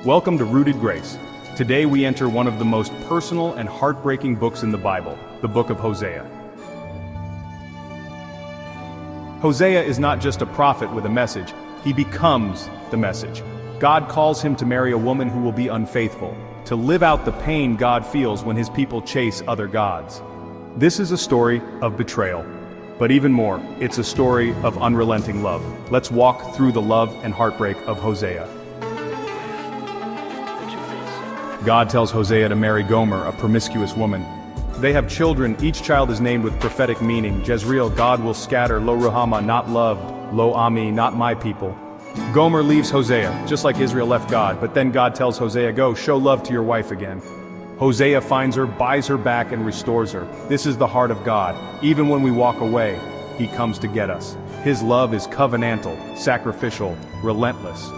Welcome to Rooted Grace. Today we enter one of the most personal and heartbreaking books in the Bible, the book of Hosea. Hosea is not just a prophet with a message, he becomes the message. God calls him to marry a woman who will be unfaithful, to live out the pain God feels when his people chase other gods. This is a story of betrayal, but even more, it's a story of unrelenting love. Let's walk through the love and heartbreak of Hosea. God tells Hosea to marry Gomer, a promiscuous woman. They have children, each child is named with prophetic meaning. Jezreel, God will scatter. Lo Ruhamah, not loved. Lo Ami, not my people. Gomer leaves Hosea, just like Israel left God, but then God tells Hosea, go, show love to your wife again. Hosea finds her, buys her back, and restores her. This is the heart of God. Even when we walk away, he comes to get us. His love is covenantal, sacrificial, relentless.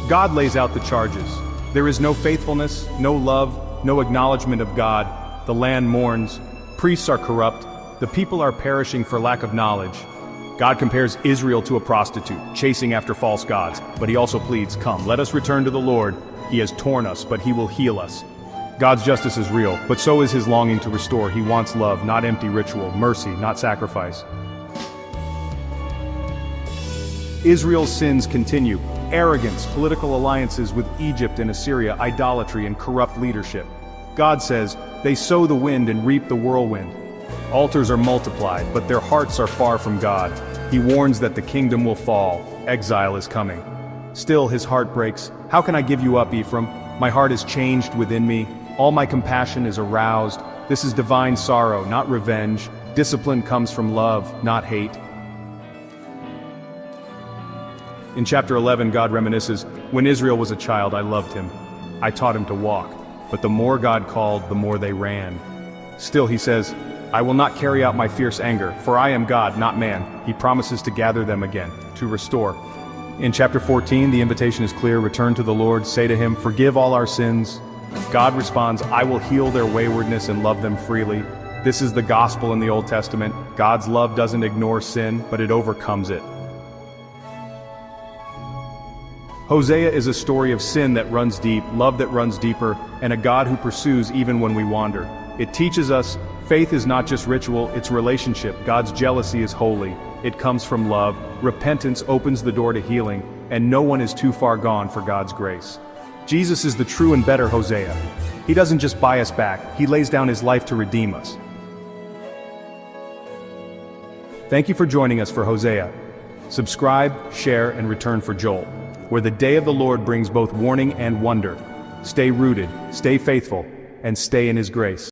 God lays out the charges. There is no faithfulness, no love, no acknowledgement of God. The land mourns. Priests are corrupt. The people are perishing for lack of knowledge. God compares Israel to a prostitute, chasing after false gods. But he also pleads, come, let us return to the Lord. He has torn us, but he will heal us. God's justice is real, but so is his longing to restore. He wants love, not empty ritual, mercy, not sacrifice. Israel's sins continue. Arrogance, political alliances with Egypt and Assyria, idolatry and corrupt leadership. God says, they sow the wind and reap the whirlwind. Altars are multiplied, but their hearts are far from God. He warns that the kingdom will fall. Exile is coming. Still his heart breaks. How can I give you up, Ephraim? My heart is changed within me. All my compassion is aroused. This is divine sorrow, not revenge. Discipline comes from love, not hate. In chapter 11, God reminisces, when Israel was a child, I loved him. I taught him to walk. But the more God called, the more they ran. Still, he says, I will not carry out my fierce anger, for I am God, not man. He promises to gather them again, to restore. In chapter 14, the invitation is clear, return to the Lord, say to him, forgive all our sins. God responds, I will heal their waywardness and love them freely. This is the gospel in the Old Testament. God's love doesn't ignore sin, but it overcomes it. Hosea is a story of sin that runs deep, love that runs deeper, and a God who pursues even when we wander. It teaches us, faith is not just ritual, it's relationship. God's jealousy is holy. It comes from love. Repentance opens the door to healing, and no one is too far gone for God's grace. Jesus is the true and better Hosea. He doesn't just buy us back, he lays down his life to redeem us. Thank you for joining us for Hosea. Subscribe, share, and return for Joel, where the day of the Lord brings both warning and wonder. Stay rooted, stay faithful, and stay in his grace.